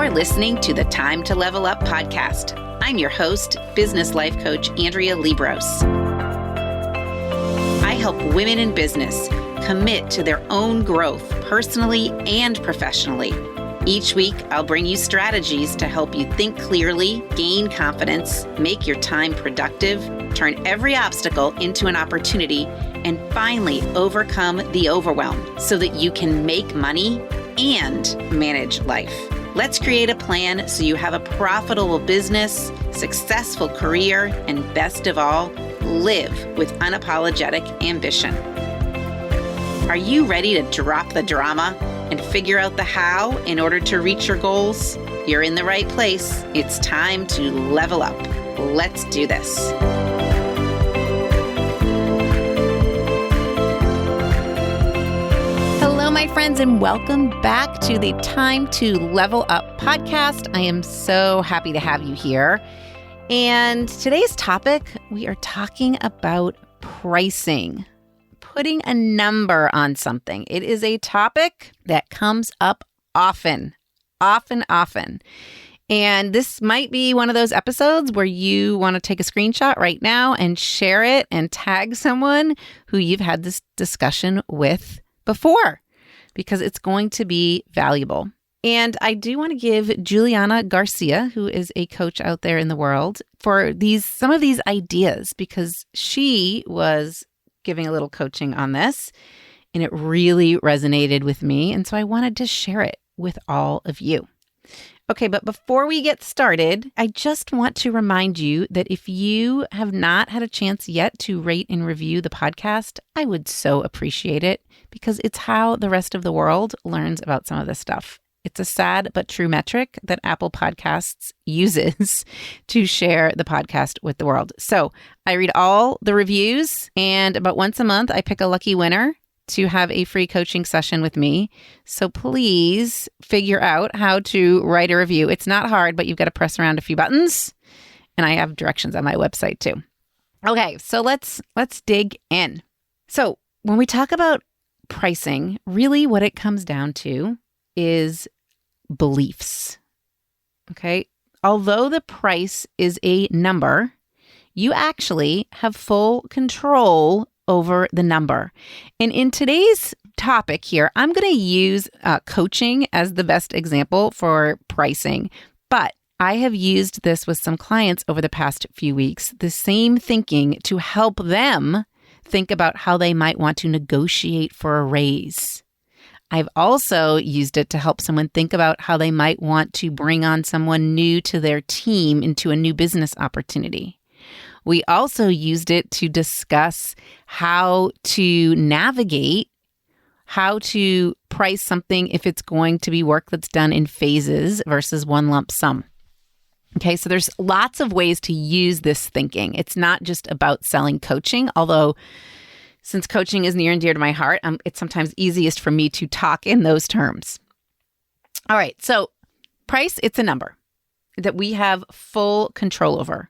are listening to the Time to Level Up podcast. I'm your host, business life coach Andrea Liebross. I help women in business commit to their own growth personally and professionally. Each week, I'll bring you strategies to help you think clearly, gain confidence, make your time productive, turn every obstacle into an opportunity, and finally overcome the overwhelm so that you can make money and manage life. Let's create a plan so you have a profitable business, successful career, and best of all, live with unapologetic ambition. Are you ready to drop the drama and figure out the how in order to reach your goals? You're in the right place. It's time to level up. Let's do this. Hello, my friends, and welcome back to the Time to Level Up podcast. I am so happy to have you here. And today's topic, we are talking about pricing, putting a number on something. It is a topic that comes up often. And this might be one of those episodes where you want to take a screenshot right now and share it and tag someone who you've had this discussion with before, because it's going to be valuable. And I do want to give Juliana Garcia, who is a coach out there in the world, for some of these ideas, because she was giving a little coaching on this and it really resonated with me. And so I wanted to share it with all of you. Okay, but before we get started, I just want to remind you that if you have not had a chance yet to rate and review the podcast, I would so appreciate it, because it's how the rest of the world learns about some of this stuff. It's a sad but true metric that Apple Podcasts uses to share the podcast with the world. So I read all the reviews, and about once a month, I pick a lucky winner to have a free coaching session with me. So please figure out how to write a review. It's not hard, but you've got to press around a few buttons, and I have directions on my website too. Okay, so let's dig in. So when we talk about pricing, really what it comes down to is beliefs. Okay? Although the price is a number, you actually have full control over the number. And in today's topic here, I'm going to use coaching as the best example for pricing. But I have used this with some clients over the past few weeks, the same thinking to help them think about how they might want to negotiate for a raise. I've also used it to help someone think about how they might want to bring on someone new to their team into a new business opportunity. We also used it to discuss how to navigate, how to price something if it's going to be work that's done in phases versus one lump sum. Okay, so there's lots of ways to use this thinking. It's not just about selling coaching, although since coaching is near and dear to my heart, it's sometimes easiest for me to talk in those terms. All right, so price, it's a number that we have full control over.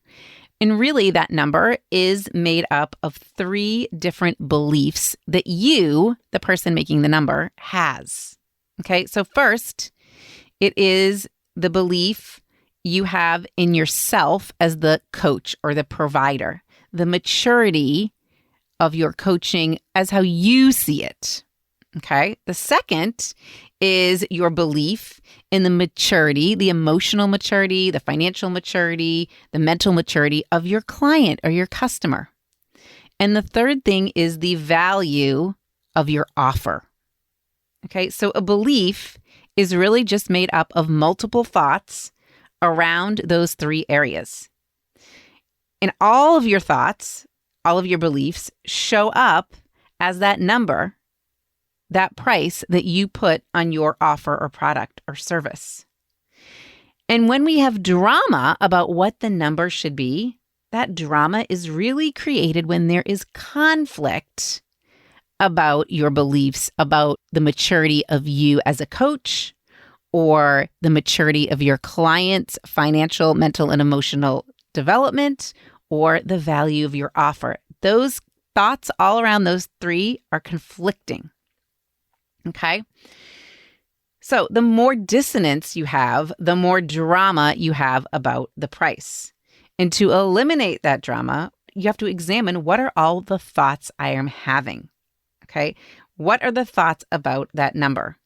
And really, that number is made up of 3 different beliefs that you, the person making the number, has. Okay, so first, it is the belief you have in yourself as the coach or the provider, the maturity of your coaching as how you see it. Okay, the second is your belief in the maturity, the emotional maturity, the financial maturity, the mental maturity of your client or your customer. And the third thing is the value of your offer. Okay, so a belief is really just made up of multiple thoughts around those 3 areas. And all of your thoughts, all of your beliefs show up as that number, that price that you put on your offer or product or service. And when we have drama about what the number should be, that drama is really created when there is conflict about your beliefs, about the maturity of you as a coach, or the maturity of your client's financial, mental, and emotional development, or the value of your offer. Those thoughts all around those 3 are conflicting. Okay. So the more dissonance you have, the more drama you have about the price. And to eliminate that drama, you have to examine, what are all the thoughts I am having? Okay. What are the thoughts about that number?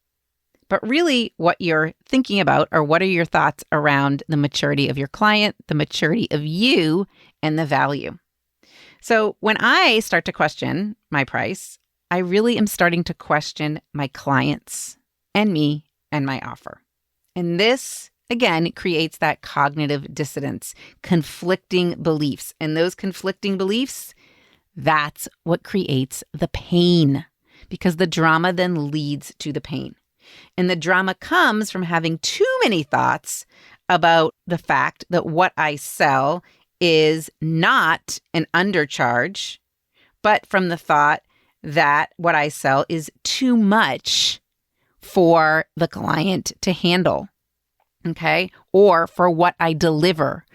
But really what you're thinking about, or what are your thoughts around the maturity of your client, the maturity of you, and the value? So when I start to question my price, I really am starting to question my clients and me and my offer. And this, again, creates that cognitive dissonance, conflicting beliefs. And those conflicting beliefs, that's what creates the pain, because the drama then leads to the pain. And the drama comes from having too many thoughts about the fact that what I sell is not an undercharge, but from the thought that what I sell is too much for the client to handle, okay? Or for what I deliver,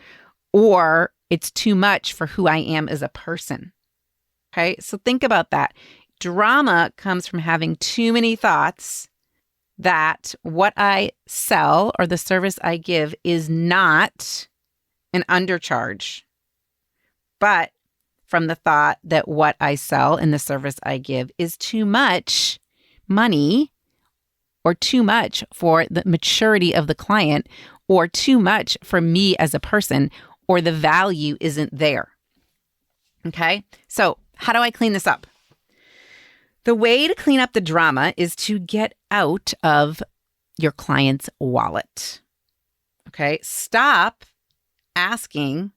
or it's too much for who I am as a person, okay? So think about that. Drama comes from having too many thoughts that what I sell or the service I give is not an undercharge, but from the thought that what I sell and the service I give is too much money, or too much for the maturity of the client, or too much for me as a person, or the value isn't there. Okay? So how do I clean this up? The way to clean up the drama is to get out of your client's wallet. Okay? Stop asking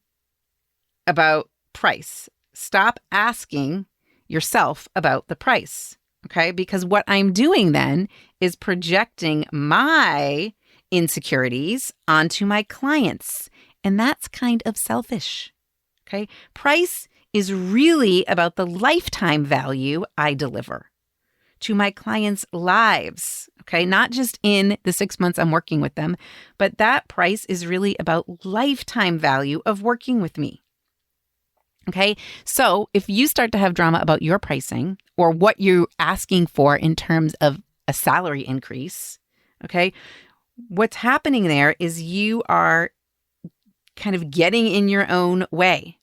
about price. Stop asking yourself about the price. Okay? Because what I'm doing then is projecting my insecurities onto my clients. And that's kind of selfish. Okay? Price is really about the lifetime value I deliver to my clients' lives. Okay? Not just in the 6 months I'm working with them, but that price is really about lifetime value of working with me. Okay, so if you start to have drama about your pricing or what you're asking for in terms of a salary increase, okay, what's happening there is you are kind of getting in your own way.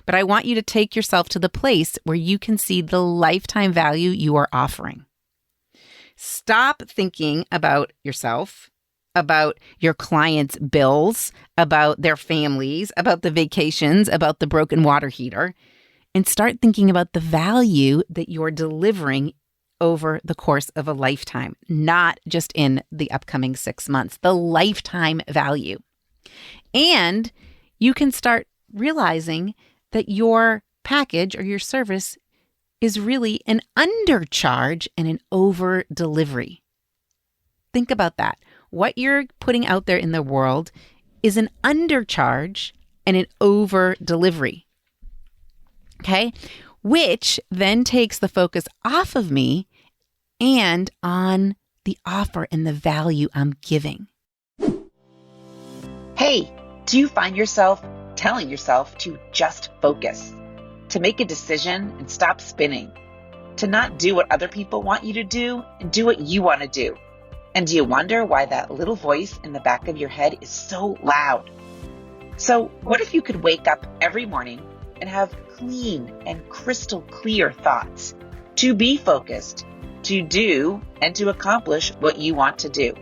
But I want you to take yourself to the place where you can see the lifetime value you are offering. Stop thinking about yourself, about your clients' bills, about their families, about the vacations, about the broken water heater, and start thinking about the value that you're delivering over the course of a lifetime, not just in the upcoming 6 months, the lifetime value. And you can start realizing that your package or your service is really an undercharge and an over delivery. Think about that. What you're putting out there in the world is an undercharge and an over delivery. Okay? Which then takes the focus off of me and on the offer and the value I'm giving. Hey, do you find yourself telling yourself to just focus, to make a decision and stop spinning, to not do what other people want you to do and do what you want to do? And do you wonder why that little voice in the back of your head is so loud? So what if you could wake up every morning and have clean and crystal clear thoughts to be focused, to do and to accomplish what you want to do?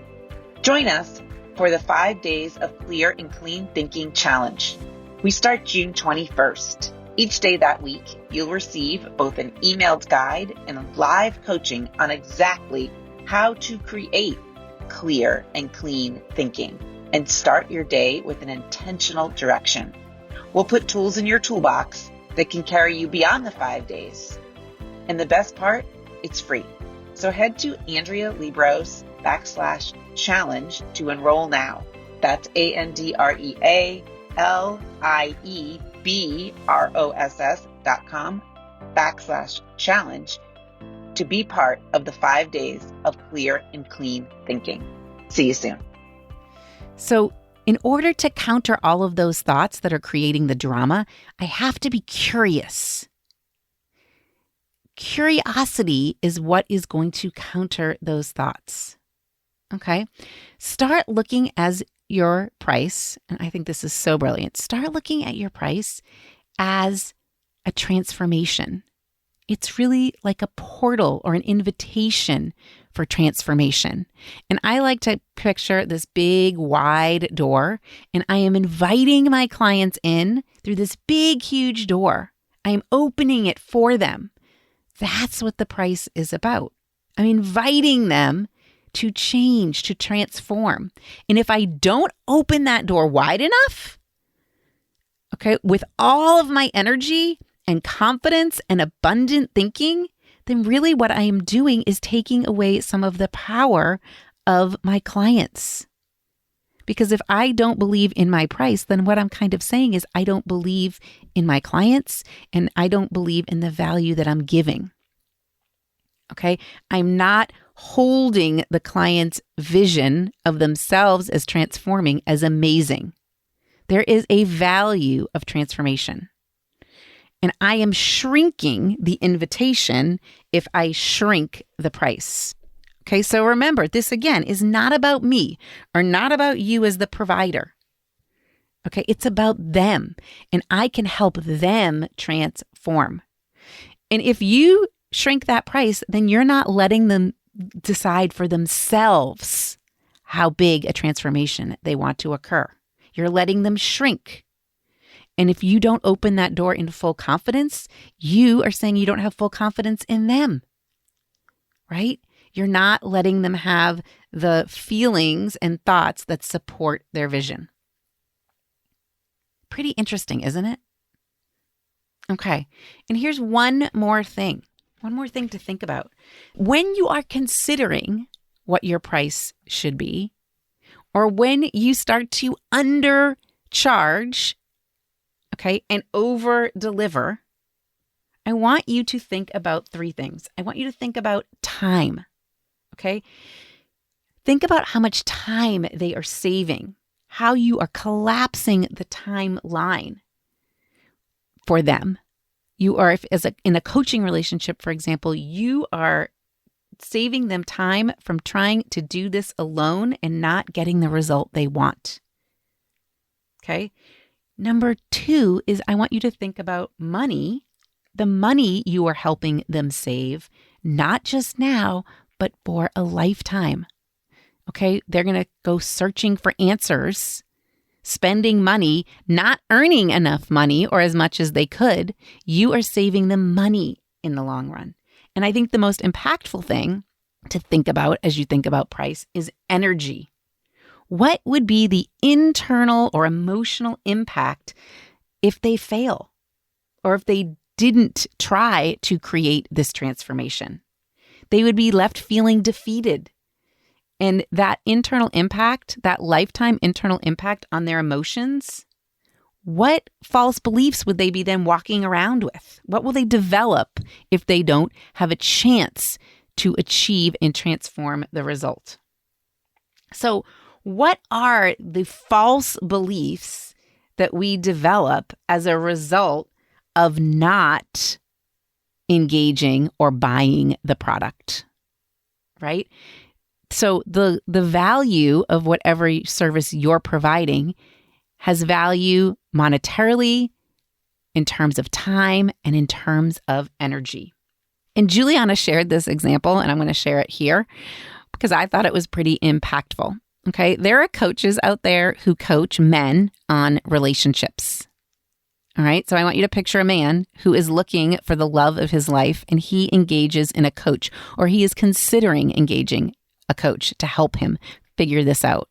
Join us for the 5 days of Clear and Clean Thinking Challenge. We start June 21st. Each day that week, you'll receive both an emailed guide and a live coaching on exactly how to create clear and clean thinking and start your day with an intentional direction. We'll put tools in your toolbox that can carry you beyond the 5 days. And the best part, it's free. So head to Andrea Liebross /challenge to enroll now. That's AndreaLiebross.com/challenge to be part of the 5 days of clear and clean thinking. See you soon. So in order to counter all of those thoughts that are creating the drama, I have to be curious. Curiosity is what is going to counter those thoughts. Okay. Start looking as your price, and I think this is so brilliant. Start looking at your price as a transformation. It's really like a portal or an invitation for transformation. And I like to picture this big, wide door, and I am inviting my clients in through this big, huge door. I am opening it for them. That's what the price is about. I'm inviting them to change, to transform. And if I don't open that door wide enough, okay, with all of my energy and confidence and abundant thinking, then really what I am doing is taking away some of the power of my clients. Because if I don't believe in my price, then what I'm kind of saying is I don't believe in my clients and I don't believe in the value that I'm giving. Okay, I'm not holding the client's vision of themselves as transforming as amazing. There is a value of transformation. And I am shrinking the invitation if I shrink the price. Okay, so remember, this again is not about me or not about you as the provider. Okay, it's about them, and I can help them transform. And if you shrink that price, then you're not letting them decide for themselves how big a transformation they want to occur. You're letting them shrink. And if you don't open that door into full confidence, you are saying you don't have full confidence in them, right? You're not letting them have the feelings and thoughts that support their vision. Pretty interesting, isn't it? Okay. And here's one more thing to think about. When you are considering what your price should be, or when you start to undercharge, okay, and over deliver, I want you to think about three things. I want you to think about time, okay? Think about how much time they are saving, how you are collapsing the timeline for them. You are, in a coaching relationship, for example, you are saving them time from trying to do this alone and not getting the result they want. Okay. Number two is I want you to think about money, the money you are helping them save, not just now, but for a lifetime. Okay. They're going to go searching for answers, spending money, not earning enough money or as much as they could. You are saving them money in the long run. And I think the most impactful thing to think about as you think about price is energy. What would be the internal or emotional impact if they fail or if they didn't try to create this transformation? They would be left feeling defeated. And that internal impact, that lifetime internal impact on their emotions, what false beliefs would they be then walking around with? What will they develop if they don't have a chance to achieve and transform the result? So, what are the false beliefs that we develop as a result of not engaging or buying the product, right? So the value of whatever service you're providing has value monetarily, in terms of time, and in terms of energy. And Juliana shared this example, and I'm going to share it here because I thought it was pretty impactful. Okay, there are coaches out there who coach men on relationships. All right, so I want you to picture a man who is looking for the love of his life, and he engages in a coach, or he is considering engaging a coach to help him figure this out.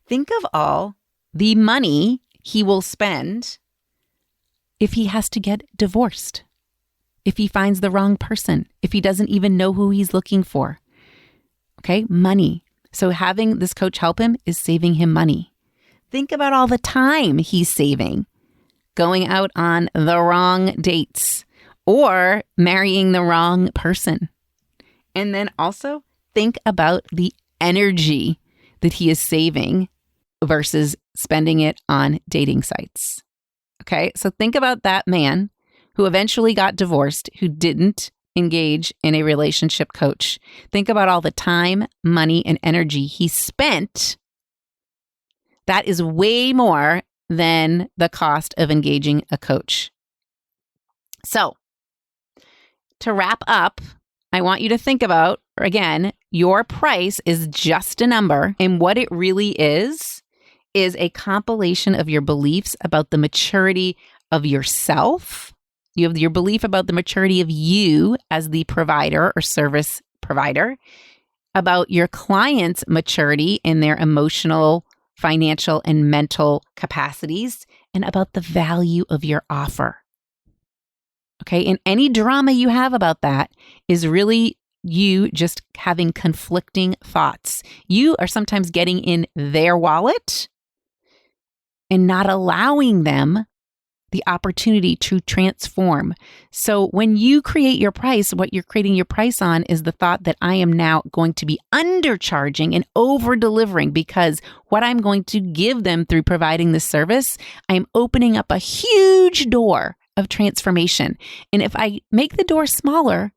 Think of all the money he will spend if he has to get divorced, if he finds the wrong person, if he doesn't even know who he's looking for. Okay, money. So having this coach help him is saving him money. Think about all the time he's saving going out on the wrong dates or marrying the wrong person. And then also think about the energy that he is saving versus spending it on dating sites. Okay, so think about that man who eventually got divorced, who didn't engage in a relationship coach. Think about all the time, money, and energy he spent. That is way more than the cost of engaging a coach. So, to wrap up, I want you to think about, again, your price is just a number, and what it really is a compilation of your beliefs about the maturity of yourself. You have your belief about the maturity of you as the provider or service provider, about your client's maturity in their emotional, financial, and mental capacities, and about the value of your offer. Okay, and any drama you have about that is really you just having conflicting thoughts. You are sometimes getting in their wallet and not allowing them the opportunity to transform. So when you create your price, what you're creating your price on is the thought that I am now going to be undercharging and over-delivering because what I'm going to give them through providing this service, I'm opening up a huge door of transformation. And if I make the door smaller,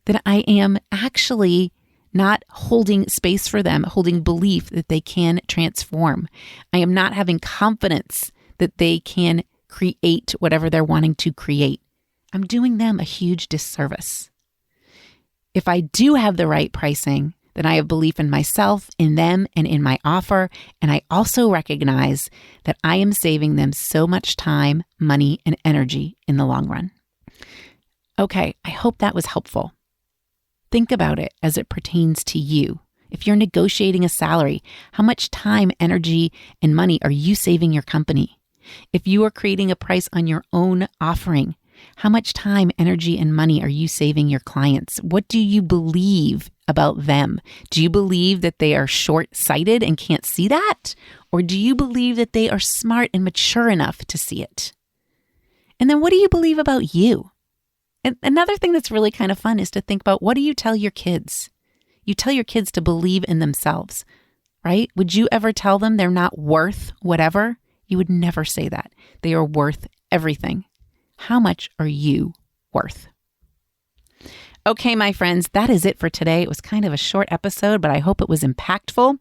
then I am actually not holding space for them, holding belief that they can transform. I am not having confidence that they can create whatever they're wanting to create. I'm doing them a huge disservice. If I do have the right pricing, then I have belief in myself, in them, and in my offer. And I also recognize that I am saving them so much time, money, and energy in the long run. Okay, I hope that was helpful. Think about it as it pertains to you. If you're negotiating a salary, how much time, energy, and money are you saving your company? If you are creating a price on your own offering, how much time, energy, and money are you saving your clients? What do you believe about them? Do you believe that they are short-sighted and can't see that? Or do you believe that they are smart and mature enough to see it? And then what do you believe about you? And another thing that's really kind of fun is to think about, what do you tell your kids? You tell your kids to believe in themselves, right? Would you ever tell them they're not worth whatever? You would never say that. They are worth everything. How much are you worth? Okay, my friends, that is it for today. It was kind of a short episode, but I hope it was impactful.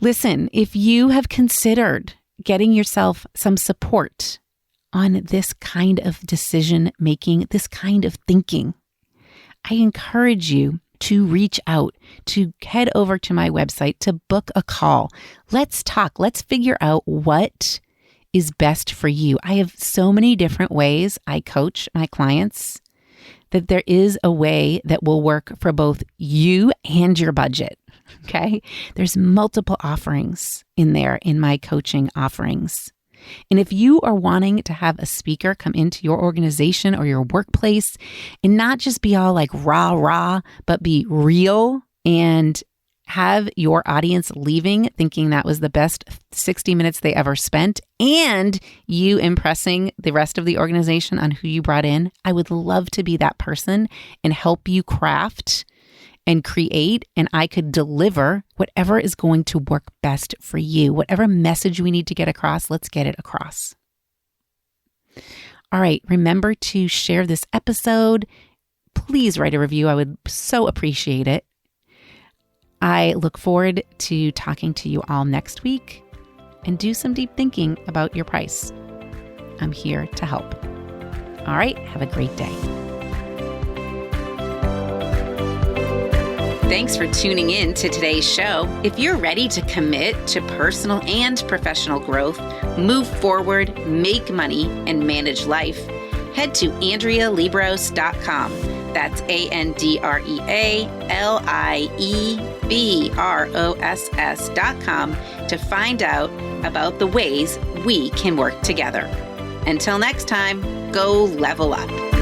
Listen, if you have considered getting yourself some support on this kind of decision making, this kind of thinking, I encourage you to reach out, to head over to my website, to book a call. Let's talk. Let's figure out what is best for you. I have so many different ways I coach my clients that there is a way that will work for both you and your budget. Okay? There's multiple offerings in there in my coaching offerings. And if you are wanting to have a speaker come into your organization or your workplace and not just be all like rah, but be real and have your audience leaving thinking that was the best 60 minutes they ever spent and you impressing the rest of the organization on who you brought in, I would love to be that person and help you craft and create, and I could deliver whatever is going to work best for you. Whatever message we need to get across, let's get it across. All right, remember to share this episode. Please write a review. I would so appreciate it. I look forward to talking to you all next week and do some deep thinking about your price. I'm here to help. All right, have a great day. Thanks for tuning in to today's show. If you're ready to commit to personal and professional growth, move forward, make money, and manage life, head to AndreaLiebross.com. That's AndreaLiebross.com to find out about the ways we can work together. Until next time, go level up.